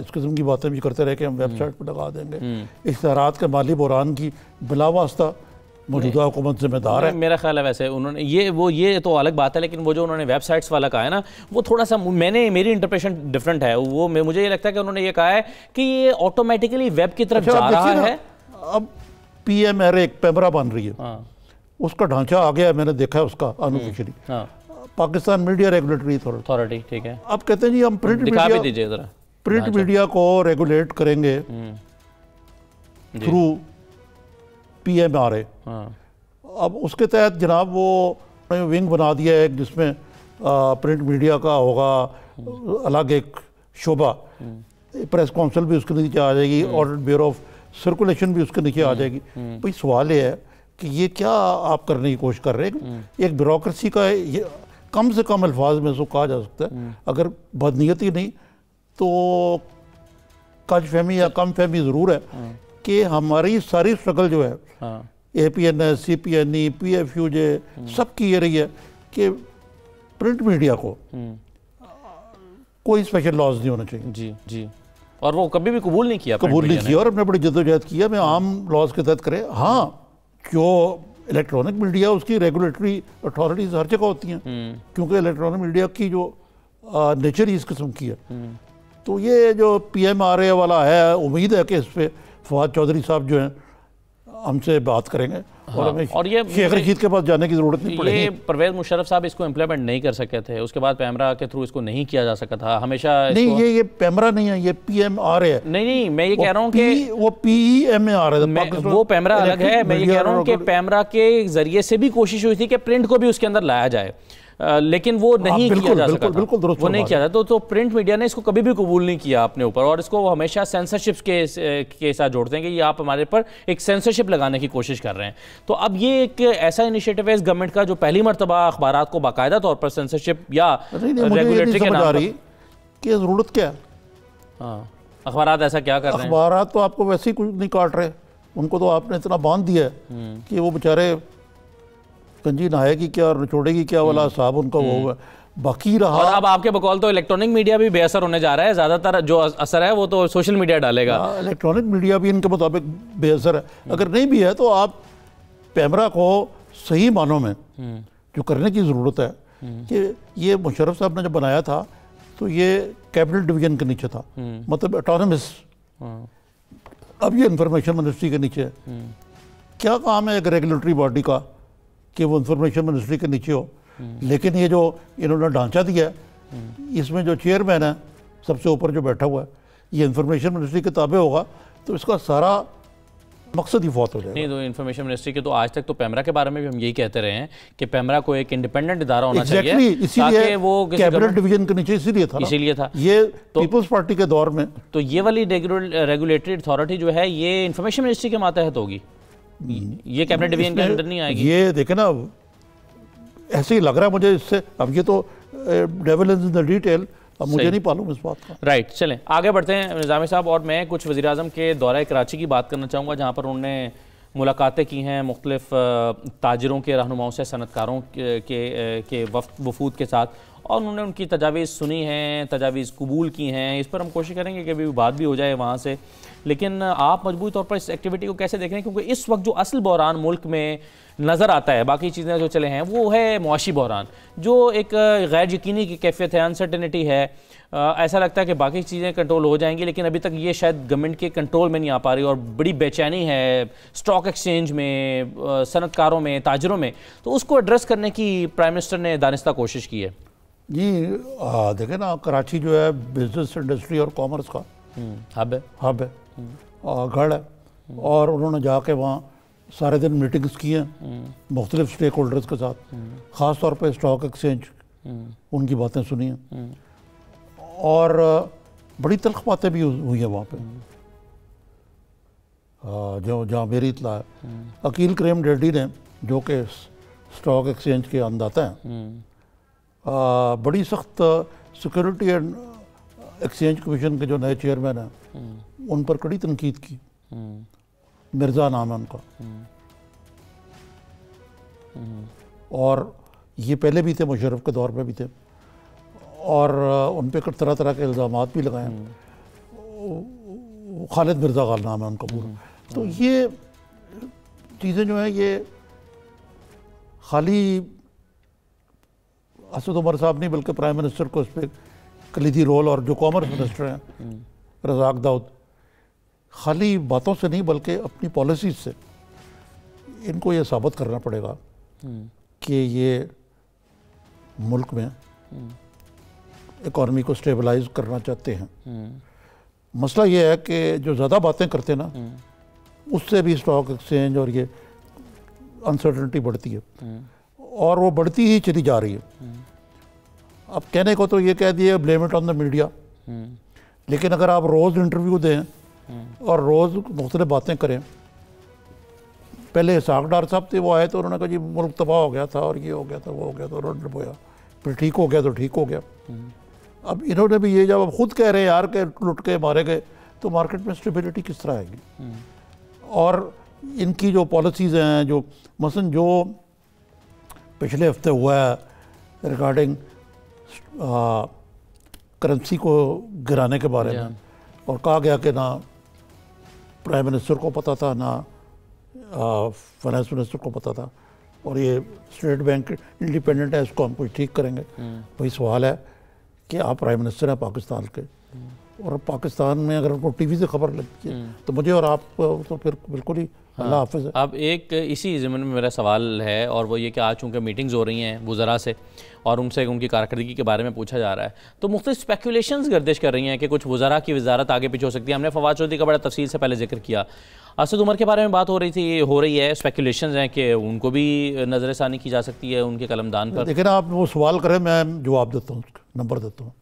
B: इस किस्म की बातें भी करते रहे कि हम वेबसाइट पर लगा देंगे। इश्तहारात के माली बुरान की बिलावास्ता मौजूदा हुकूमत जिम्मेदार है।
A: मेरा ख्याल है वैसे उन्होंने ये तो अलग बात है, लेकिन वो जो उन्होंने वेबसाइट्स वाला कहा है ना, वो थोड़ा सा मेरी इंटरप्रेशन डिफरेंट है। वो मुझे ये लगता है कि उन्होंने ये कहा है कि ये ऑटोमेटिकली वेब की तरफ जा रहा है।
B: अब PMR एक पैमरा बन रही है, उसका ढांचा आ गया है, मैंने देखा है उसका unofficially, Pakistan media regulatory
A: authority. ठीक है,
B: अब कहते हैं जी हम प्रिंट मीडिया को रेगुलेट करेंगे थ्रू PMRA। अब उसके तहत जनाब वो विंग बना दिया है जिसमें प्रिंट मीडिया का होगा अलग एक शोबा, प्रेस काउंसिल भी उसके नीचे आ जाएगी, ऑडिट ब्यूरो ऑफ सर्कुलेशन भी उसके नीचे आ जाएगी। भाई सवाल ये है कि ये क्या आप करने की कोशिश कर रहे हैं? एक ब्यूरोक्रेसी का कम से कम अल्फाज में इसको कहा जा सकता है, अगर बदनीयती नहीं तो कज फहमी या कम फहमी ज़रूर है कि हमारी सारी स्ट्रगल जो है APNS, CPNE, PFUJ सबकी ये रही है कि प्रिंट मीडिया को कोई स्पेशल लॉज नहीं होना चाहिए।
A: जी जी, और वो कभी भी कबूल नहीं किया,
B: और हमने बड़ी जद्दोजहद किया, मैं आम लॉज के तहत करें। हाँ, जो इलेक्ट्रॉनिक मीडिया उसकी रेगुलेटरी अथॉरिटीज हर जगह होती हैं, क्योंकि इलेक्ट्रॉनिक मीडिया की जो नेचर ही इस किस्म की है। तो ये जो PMRA वाला है, उम्मीद है कि इस पर फवाद चौधरी साहब जो हैं हमसे बात करेंगे।
A: हाँ, और ये
B: शेख रशीद के पास जाने की जरूरत नहीं पड़ेगी।
A: ये परवेज मुशर्रफ साहब इसको इम्प्लीमेंट नहीं कर सके थे, उसके बाद पैमरा के थ्रू इसको नहीं किया जा सका था हमेशा।
B: नहीं, ये पैमरा नहीं है, ये PMRA है।
A: नहीं, मैं ये कह रहा हूँ कि
B: वो PEMAR है,
A: वो पैमरा अलग है। मैं ये कह रहा हूँ कि पैमरा के जरिए से भी कोशिश हुई थी कि प्रिंट को भी उसके अंदर लाया जाए, लेकिन वो नहीं किया जा सका था, वो नहीं किया था। तो प्रिंट मीडिया ने इसको कभी भी कबूल नहीं किया अपने ऊपर, और इसको वो हमेशा सेंसरशिप के साथ जोड़ते हैं कि ये आप हमारे पर एक सेंसरशिप लगाने की कोशिश कर रहे हैं। तो अब ये एक ऐसा इनिशिएटिव है इस गवर्नमेंट का जो पहली मरतबा अखबारात को बाकायदा तौर पर सेंसरशिप या रेगुलेटरी के नाम पर
B: कि जरूरत क्या है।
A: हाँ, अखबारात ऐसा क्या कर रहे हैं?
B: अखबारात तो आपको वैसे ही कुछ नहीं काट रहे, उनको तो आपने इतना बांध दिया है कि वो बेचारे कंजी नहाएगी क्या और निचोड़ेगी क्या वाला साहब उनका वो है। बाकी रहा,
A: और अब आपके बकौल तो इलेक्ट्रॉनिक मीडिया भी बेअसर होने जा रहा है, ज़्यादातर जो असर है वो तो सोशल मीडिया डालेगा।
B: इलेक्ट्रॉनिक मीडिया भी इनके मुताबिक बेअसर है। अगर नहीं भी है तो आप पैमरा को सही मानों में जो करने की ज़रूरत है कि ये मुशर्रफ साहब ने जब बनाया था तो ये कैबिनेट डिवीजन के नीचे था, मतलब ऑटोनमस। अब ये इंफॉर्मेशन मिनिस्ट्री के नीचे है। क्या काम है एक रेगुलेटरी बॉडी का कि वो इंफॉर्मेशन मिनिस्ट्री के नीचे हो, लेकिन ये जो इन्होंने ढांचा दिया है इसमें जो चेयरमैन है सबसे ऊपर जो बैठा हुआ है, ये इंफॉर्मेशन मिनिस्ट्री के ताबे होगा, तो इसका सारा मकसद ही फौत हो जाएगा।
A: नहीं, तो इंफॉर्मेशन मिनिस्ट्री के तो आज तक तो पैमरा के बारे में भी हम यही कहते रहे हैं कि पैमरा को एक इंडिपेंडेंट इदारा होना चाहिए,
B: इसीलिए वो कैबिनेट डिवीजन के नीचे इसीलिए था ये तो, पीपल्स पार्टी के दौर में। तो
A: ये वाली रेगुलेटरी अथॉरिटी जो है ये इंफॉर्मेशन मिनिस्ट्री के मातहत होगी, ये कैबिनेट डिवीजन के अंदर नहीं आएगी।
B: ये देखे ना, ऐसे ही लग रहा है मुझे इससे। अब ये तो devil is in the detail, अब मुझे नहीं मालूम इस बात का।
A: राइट, चलें आगे बढ़ते हैं निज़ामी साहब। और मैं कुछ वज़ीर आज़म के दौरे कराची की बात करना चाहूँगा, जहाँ पर उन्होंने मुलाकातें की हैं मुख्तलिफ ताजरों के रहनुमाओं से, सनतकारों के वफूद के साथ, और उन्होंने उनकी तजावीज़ सुनी हैं, तजावीज़ कबूल की हैं। इस पर हम कोशिश करेंगे कि अभी बात भी हो जाए वहाँ से। लेकिन आप मजबूती तौर पर इस एक्टिविटी को कैसे देख रहे हैं, क्योंकि इस वक्त जो असल बहरान मुल्क में नज़र आता है, बाकी चीज़ें जो चले हैं वो है मुआशी बहरान, जो एक गैर यकीनी की कैफियत है, अनसर्टेनिटी है। ऐसा लगता है कि बाकी चीज़ें कंट्रोल हो जाएंगी, लेकिन अभी तक ये शायद गवर्नमेंट के कंट्रोल में नहीं आ पा रही, और बड़ी बेचैनी है स्टॉक एक्सचेंज में, सनतकारों में, ताजरों में। तो उसको एड्रेस करने की प्राइम मिनिस्टर ने दानिस्ता कोशिश की है।
B: जी देखें ना, कराची जो है बिजनेस, इंडस्ट्री और कॉमर्स का हब है, गढ़ है, और उन्होंने जाके वहाँ सारे दिन मीटिंग्स की हैं मुख्तलिफ स्टेक होल्डर्स के साथ, ख़ास तौर पे स्टॉक एक्सचेंज, उनकी बातें सुनी हैं, और बड़ी तल्ख बातें भी हुई हैं वहाँ पे। जो जहाँ मेरी इत्ला है, अकील करीम रेड्डी ने, जो कि स्टॉक एक्सचेंज के अंदाता हैं, बड़ी सख्त सिक्योरिटी एंड एक्सचेंज कमीशन के जो नए चेयरमैन हैं उन पर कड़ी तनकीद की। मिर्ज़ा नाम है उनका, और ये पहले भी थे, मुशर्रफ के दौर में भी थे, और उन पर तरह तरह के इल्ज़ामात भी लगाए। खालिद मिर्ज़ा गाल नाम है उनका पूरा। तो ये चीज़ें जो हैं ये खाली असद उमर साहब नहीं, बल्कि प्राइम मिनिस्टर को इस पर कलीदी रोल, और जो कॉमर्स मिनिस्टर हैं रज़ाक दाऊद, खाली बातों से नहीं बल्कि अपनी पॉलिसीज से इनको ये साबित करना पड़ेगा कि ये मुल्क में इकॉनमी को स्टेबलाइज करना चाहते हैं। मसला ये है कि जो ज़्यादा बातें करते हैं ना, उससे भी स्टॉक एक्सचेंज और ये अनसर्टेनिटी बढ़ती है, और वो बढ़ती ही चली जा रही है। अब कहने को तो ये कह दिए blame it on the media, लेकिन अगर आप रोज़ इंटरव्यू दें और रोज़ मुख्तलिफ बातें करें। पहले इसाक डार साहब थे, वो आए तो उन्होंने कहा जी मुल्क तबाह हो गया था, और ये हो गया था, वो हो गया था, उन्होंने बोया, फिर ठीक हो गया तो ठीक हो गया। अब इन्होंने भी ये, जब अब खुद कह रहे हैं यार के लुट के मारे गए, तो मार्केट में स्टेबिलिटी किस तरह आएगी। और इनकी जो पॉलिसीज़ हैं, जो मसलन जो पिछले हफ्ते हुआ है रिगार्डिंग करेंसी को गिराने के बारे में, और कहा गया कि ना प्राइम मिनिस्टर को पता था ना फाइनेंस मिनिस्टर को पता था, और ये स्टेट बैंक इंडिपेंडेंट है, इसको हम कुछ ठीक करेंगे। वही सवाल है कि आप प्राइम मिनिस्टर हैं पाकिस्तान के, और पाकिस्तान में अगर उनको टीवी से खबर लगती है तो मुझे और आप तो फिर बिल्कुल ही अल्लाह हाफ़िज़ है।
A: अब एक इसी ज़मीन में मेरा सवाल है, और वो ये कि आज चूँकि मीटिंग्स हो रही हैं वज़रा से और उनसे उनकी कारकर्दगी के बारे में पूछा जा रहा है, तो मुख्तलिफ स्पेकुलेशंस गर्दिश कर रही हैं कि कुछ वज़रा की वजारत आगे पीछे हो सकती है। हमने फवाद चौधरी का बड़ा तफसील से पहले जिक्र किया, असद उमर के बारे में बात हो रही है, स्पेकुलेशंस हैं कि उनको भी नज़रसानी की जा सकती है उनके कलमदान पर।
B: लेकिन आप वो सवाल करें, मैं जवाब देता हूँ, नंबर देता हूँ।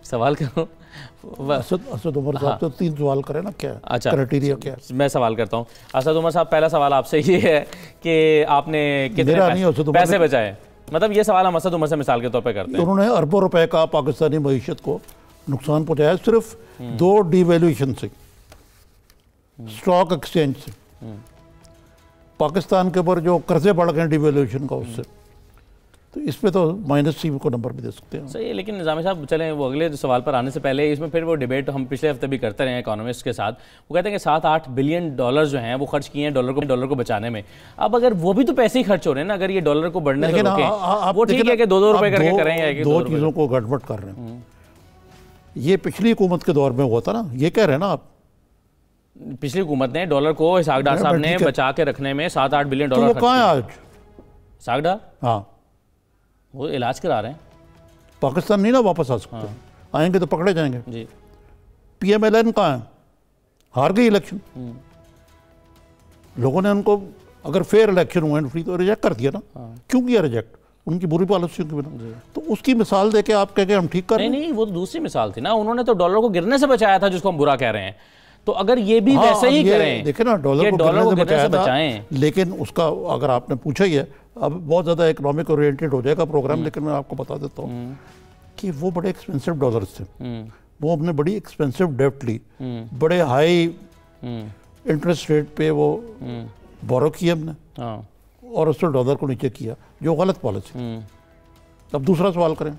A: सवाल करो।
B: असद उमर साहब तो 3 सवाल करें ना, क्या
A: अच्छा
B: क्राइटेरिया क्या है?
A: मैं सवाल करता हूँ। असद उमर साहब, पहला सवाल आपसे ये है कि आपने कितने पैसे बचाए? मतलब ये सवाल हम असद उमर से मिसाल के तौर पे करते हैं।
B: उन्होंने अरबों रुपए का पाकिस्तानी मईशत को नुकसान पहुँचाया सिर्फ 2 डिवैल्यूएशन से, स्टॉक एक्सचेंज से। पाकिस्तान के ऊपर जो कर्जे बढ़ गए डिवैल्यूएशन का, उससे तो इस पे तो -C को नंबर भी दे सकते हैं।
A: सही है, लेकिन निज़ामी साहब चलें वो अगले सवाल पर आने से पहले इसमें फिर वो डिबेट हम पिछले हफ्ते भी करते रहे हैं इकोनॉमिस्ट के साथ। वो कहते हैं कि 7-8 बिलियन डॉलर जो हैं वो खर्च किए हैं डॉलर को बचाने में। अब अगर वो भी तो पैसे ही खर्च हो रहे हैं ना, अगर ये डॉलर को बढ़ने से रोकें, वो ठीक है कि 2-2 रुपये करके करेंगे।
B: 2 चीज़ों को गड़बड़ कर रहे हैं। ये पिछली हुकूमत के दौर में हुआ था ना, ये कह रहे हैं ना आप,
A: पिछली हुकूमत ने डॉलर को इसहाक डार साहब ने बचा के रखने में 7-8 बिलियन डॉलर।
B: वो कहाँ है आज
A: इसहाक डार?
B: हाँ,
A: वो इलाज करा रहे हैं।
B: पाकिस्तान नहीं ना वापस आ सकते। आएंगे तो पकड़े जाएंगे
A: जी।
B: PMLN कहाँ है? हार गई इलेक्शन। लोगों ने उनको, अगर फेयर इलेक्शन हुए फ्री, तो रिजेक्ट कर दिया ना। क्यों किया रिजेक्ट? उनकी बुरी पॉलिसियों की बिना। तो उसकी मिसाल देके आप कह के हम ठीक कर रहे हैं?
A: नहीं, वो तो दूसरी मिसाल थी ना। उन्होंने तो डॉलर को गिरने से बचाया था, जिसको हम बुरा कह रहे हैं। तो अगर ये भी वैसे ही करें,
B: देखे ना, डॉलर को गिरने से बचाएं। लेकिन उसका अगर आपने पूछा ही है, अब बहुत ज़्यादा इकोनॉमिक ओरिएंटेड हो जाएगा प्रोग्राम, लेकिन मैं आपको बता देता हूँ कि वो बड़े एक्सपेंसिव डॉलर्स थे। वो हमने बड़ी एक्सपेंसिव डेब्ट ली, बड़े हाई इंटरेस्ट रेट पे वो बोरो किए हमने, और उससे डॉलर को नीचे किया, जो गलत पॉलिसी। अब दूसरा सवाल करें।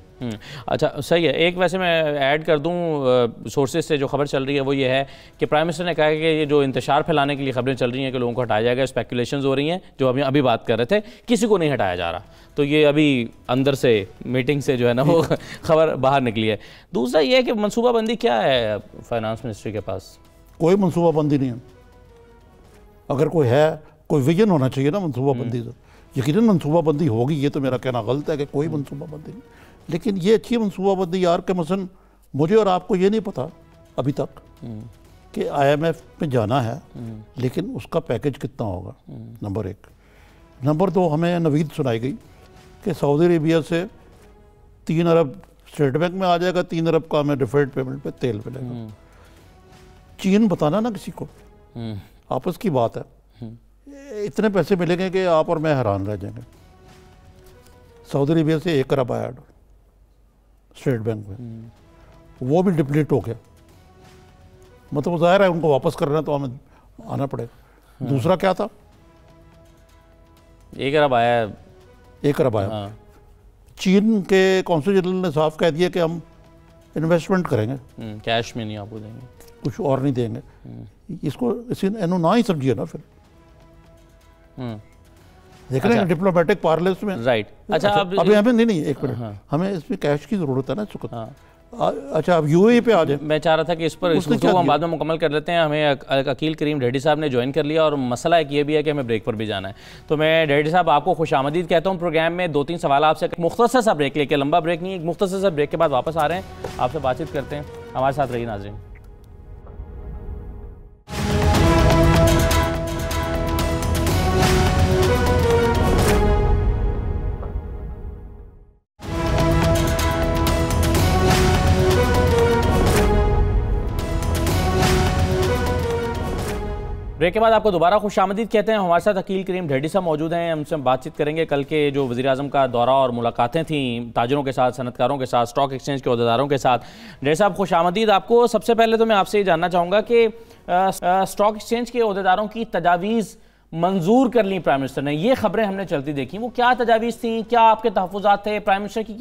A: अच्छा, सही है। एक वैसे मैं ऐड कर दूं, सोर्सेज से जो खबर चल रही है वो ये है कि प्राइम मिनिस्टर ने कहा है कि ये जो इंतशार फैलाने के लिए खबरें चल रही हैं कि लोगों को हटाया जाएगा, स्पेकुलेशंस हो रही हैं, जो अभी बात कर रहे थे, किसी को नहीं हटाया जा रहा। तो ये अभी अंदर से मीटिंग से जो है ना वो खबर बाहर निकली है। दूसरा ये है कि मनसूबाबंदी क्या है फाइनेंस मिनिस्ट्री के पास?
B: कोई मनसूबाबंदी नहीं है। अगर कोई है, कोई विजन होना चाहिए ना मनसूबाबंदी से। यकीनन मनसूबाबंदी होगी, ये तो मेरा कहना गलत है कि कोई मनसूबाबंदी नहीं, लेकिन ये अच्छी मनसूबाबंदी यार के मसलन मुझे और आपको ये नहीं पता अभी तक कि IMF में जाना है, लेकिन उसका पैकेज कितना होगा, नंबर 1। नंबर 2, हमें नवीद सुनाई गई कि सऊदी अरेबिया से 3 अरब स्टेट बैंक में आ जाएगा, 3 अरब का हमें डिफर्ड पेमेंट पे तेल मिलेगा। चीन बताना ना किसी को, आपस की बात है, इतने पैसे मिलेंगे कि आप और मैं हैरान रह जाएंगे। सऊदी अरेबिया से 1 अरब आया स्टेट बैंक में, वो भी डिप्लीट हो गया। मतलब जाहिर है उनको वापस करना तो हमें आना पड़ेगा। दूसरा क्या था?
A: 1 अरब आया।
B: 1 अरब आया। चीन के कौंसल जनरल ने साफ कह दिया कि हम इन्वेस्टमेंट करेंगे,
A: कैश में नहीं आपको देंगे,
B: कुछ और नहीं देंगे। इसको इन्हों ना ही समझिए ना फिर। देख रहे हैं डिप्लोमेटिक पार्लेंस में, राइट। अच्छा, अभी हमें नहीं, एक मिनट, हमें इसमें कैश की जरूरत है ना सुकत। अच्छा, अब UAE पे आ जाए।
A: मैं चाह रहा था कि इस पर हम बाद में मुकम्मल कर लेते हैं। हमें अकील करीम ढेडी साहब ने ज्वाइन कर लिया, और मसला एक ये भी है कि हमें ब्रेक पर भी जाना है। तो मैं ढेडी साहब आपको खुशामदीद कहता हूँ प्रोग्राम में। 2-3 सवाल आपसे, मुख्तसर सा ब्रेक लेके, लंबा ब्रेक नहीं, एक मुख्तसर सा ब्रेक के बाद वापस आ रहे हैं, आपसे बातचीत करते हैं। हमारे साथ रहिए नाज़रीन। ब्रेक के बाद आपको दोबारा खुशामदीद कहते हैं। हमारे साथ अकील करीम ढेडी साहब मौजूद हैं, हमसे बातचीत करेंगे कल के जो वज़ीर आज़म का दौरा और मुलाकातें थी ताजरों के साथ, सनतकारों के साथ, स्टॉक एक्सचेंज के अहदेदारों के साथ। ढेडी साहब खुशामदीद आपको। सबसे पहले तो मैं आपसे ये जानना चाहूँगा कि स्टॉक एक्सचेंज के अहदेदारों की तजावीज़ मंजूर कर ली प्राइम मिनिस्टर ने, ये खबरें हमने चलती देखी। वो क्या तजावीज़ थी, क्या आपके तहफ़्फ़ुज़ात थे, प्राइम मिनिस्टर की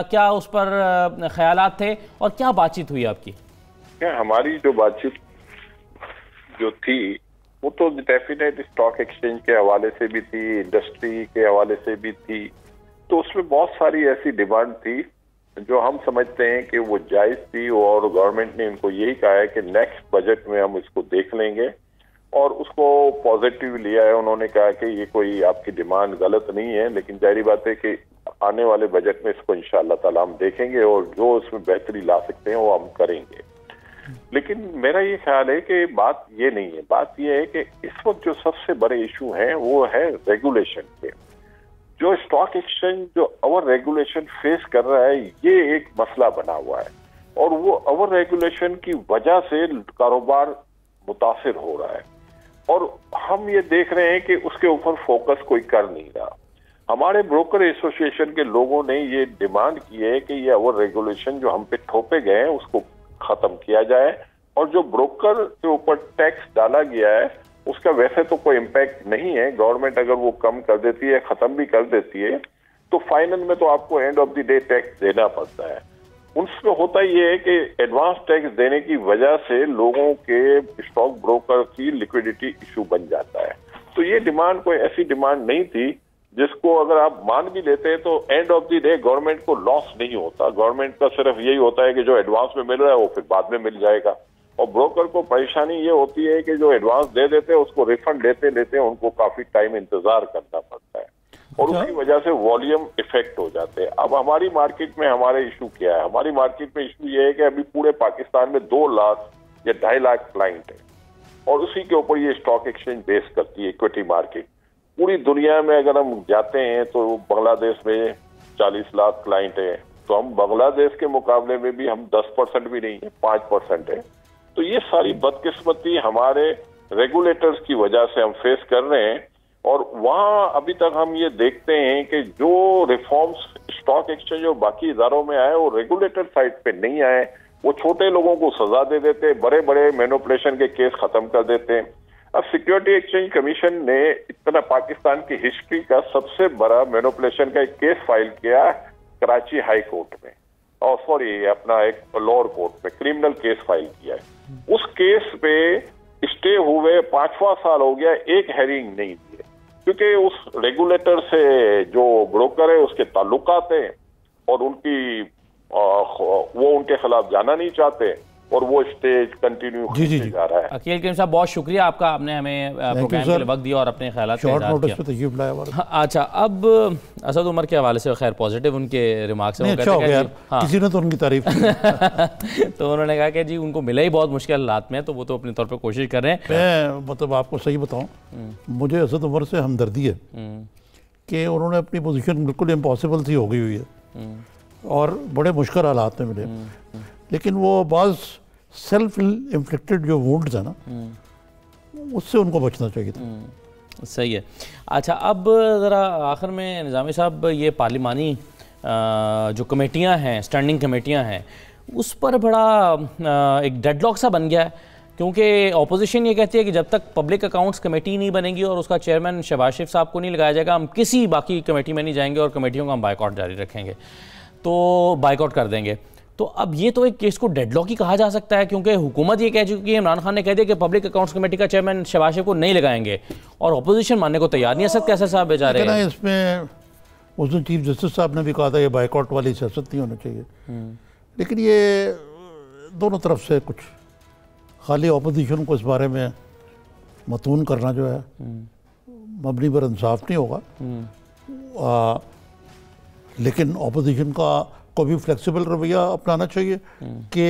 A: क्या उस पर ख्यालात थे और क्या बातचीत हुई आपकी?
D: हमारी जो बातचीत जो थी वो तो डेफिनेट स्टॉक एक्सचेंज के हवाले से भी थी, इंडस्ट्री के हवाले से भी थी। तो उसमें बहुत सारी ऐसी डिमांड थी जो हम समझते हैं कि वो जायज़ थी और गवर्नमेंट ने उनको यही कहा है कि नेक्स्ट बजट में हम इसको देख लेंगे और उसको पॉजिटिव लिया है। उन्होंने कहा कि ये कोई आपकी डिमांड गलत नहीं है, लेकिन जाहिर बात है कि आने वाले बजट में इसको इंशाअल्लाह ताला हम देखेंगे और जो इसमें बेहतरी ला सकते हैं वो हम करेंगे। लेकिन मेरा ये ख्याल है कि बात ये नहीं है, बात ये है कि इस वक्त जो सबसे बड़े इशू हैं वो है रेगुलेशन के। जो स्टॉक एक्सचेंज जो ओवर रेगुलेशन फेस कर रहा है ये एक मसला बना हुआ है और वो ओवर रेगुलेशन की वजह से कारोबार मुतासिर हो रहा है और हम ये देख रहे हैं कि उसके ऊपर फोकस कोई कर नहीं रहा। हमारे ब्रोकर एसोसिएशन के लोगों ने ये डिमांड की है कि ये ओवर रेगुलेशन जो हम पे थोपे गए हैं उसको खत्म किया जाए और जो ब्रोकर के ऊपर टैक्स डाला गया है उसका वैसे तो कोई इम्पैक्ट नहीं है। गवर्नमेंट अगर वो कम कर देती है, खत्म भी कर देती है, तो फाइनल में तो आपको end of the day tax देना पड़ता है। उसमें होता ये है कि एडवांस टैक्स देने की वजह से लोगों के स्टॉक ब्रोकर की लिक्विडिटी इशू बन जाता है। तो ये डिमांड कोई ऐसी डिमांड नहीं थी जिसको अगर आप मान भी लेते हैं तो end of the day government को लॉस नहीं होता। गवर्नमेंट का सिर्फ यही होता है कि जो एडवांस में मिल रहा है वो फिर बाद में मिल जाएगा और ब्रोकर को परेशानी ये होती है कि जो एडवांस दे देते हैं उसको रिफंड लेते लेते उनको काफी टाइम इंतजार करना पड़ता है और उसकी वजह से वॉल्यूम इफेक्ट हो जाते हैं। अब हमारी मार्केट में हमारे इशू क्या है? हमारी मार्केट में इशू ये है कि अभी पूरे पाकिस्तान में 2 लाख या 2.5 लाख क्लाइंट है और उसी के ऊपर ये स्टॉक एक्सचेंज बेस करती है इक्विटी मार्केट। पूरी दुनिया में अगर हम जाते हैं तो बांग्लादेश में 40 लाख क्लाइंट है, तो हम बांग्लादेश के मुकाबले में भी हम 10% भी नहीं है, 5% है। तो ये सारी बदकिस्मती हमारे रेगुलेटर्स की वजह से हम फेस कर रहे हैं और वहां अभी तक हम ये देखते हैं कि जो रिफॉर्म्स स्टॉक एक्सचेंज और बाकी इदारों में आए वो रेगुलेटर साइड पे नहीं आए। वो छोटे लोगों को सजा दे देते हैं, बड़े बड़े मैनिपुलेशन के केस खत्म कर देते हैं। अब सिक्योरिटी एक्सचेंज कमीशन ने इतना पाकिस्तान की हिस्ट्री का सबसे बड़ा मैनिपुलेशन का एक केस फाइल किया कराची हाई कोर्ट में और सॉरी अपना एक लोअर कोर्ट में क्रिमिनल केस फाइल किया है। उस केस पे स्टे हुए 5वां साल हो गया, एक हेयरिंग नहीं दिए क्योंकि उस रेगुलेटर से जो ब्रोकर है उसके ताल्लुकात हैं और वो उनके खिलाफ जाना नहीं चाहते और वो स्टेज कंटिन्यू जा रहा है।
A: अकील करीम साहब बहुत शुक्रिया आपका, आपने हमें प्रोग्राम के लिए वक्त दिया और अपने ख्यालात का इज़हार किया। अच्छा, अब असद उमर के हवाले से खैर पॉजिटिव उनके रिमार्क्स हैं,
B: किसी ने तो उनकी तारीफ
A: तो उन्होंने कहा कि जी उनको मिला ही बहुत मुश्किल हालात में, तो वो तो अपने तौर पर कोशिश कर रहे हैं।
B: मैं मतलब आपको सही बताऊँ, मुझे असद उमर से हमदर्दी है कि उन्होंने अपनी पोजीशन बिल्कुल इम्पॉसिबल सी हो गई हुई है और बड़े मुश्किल हालात में मिले, लेकिन वो बाज़ सेल्फ इन्फ्लिक्टेड जो वुंड्स है ना उससे उनको बचना चाहिए था।
A: सही है। अच्छा, अब ज़रा आखिर में निज़ामी साहब, ये पार्लिमानी जो कमेटियां हैं, स्टैंडिंग कमेटियां हैं, उस पर बड़ा एक डेडलॉक सा बन गया है क्योंकि अपोजिशन ये कहती है कि जब तक पब्लिक अकाउंट्स कमेटी नहीं बनेगी और उसका चेयरमैन शहबाज शरीफ साहब को नहीं लगाया जाएगा, हम किसी बाकी कमेटी में नहीं जाएंगे और कमेटियों का हम बाइकआउट जारी रखेंगे, तो बाइकआउट कर देंगे। तो अब ये तो एक केस को डेडलॉक ही कहा जा सकता है क्योंकि हुकूमत ये कह चुकी है, इमरान खान ने कह दिया कि पब्लिक अकाउंट्स कमेटी का चेयरमैन शहबाज शरीफ को नहीं लगाएंगे और अपोजिशन मानने को तैयार नहीं है। असद कैसर साहब बेचारे हैं
B: इसमें, उस दिन चीफ जस्टिस साहब ने भी कहा था ये बाइकआउट वाली सियासत नहीं होनी चाहिए, लेकिन ये दोनों तरफ से कुछ खाली अपोजिशन को इस बारे में मतून करना जो है मबनी पर इंसाफ नहीं होगा। लेकिन अपोजिशन को भी फ्लेक्सिबल रवैया अपनाना चाहिए कि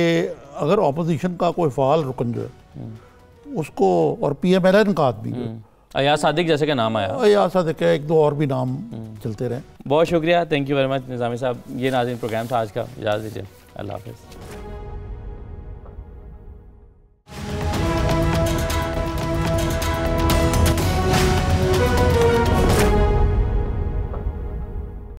B: अगर अपोजिशन का कोई फ़ाल रुकन जो है उसको, और PMLN का आदमी जो
A: अयाज सादिक जैसे का नाम आया,
B: अयाज सादिक है, 1-2 और भी नाम चलते रहे।
A: बहुत शुक्रिया, थैंक यू वेरी मच निज़ामी साहब। ये नाज़रीन प्रोग्राम था आज का, इजाज़त दीजिए, अल्लाह हाफ़िज़।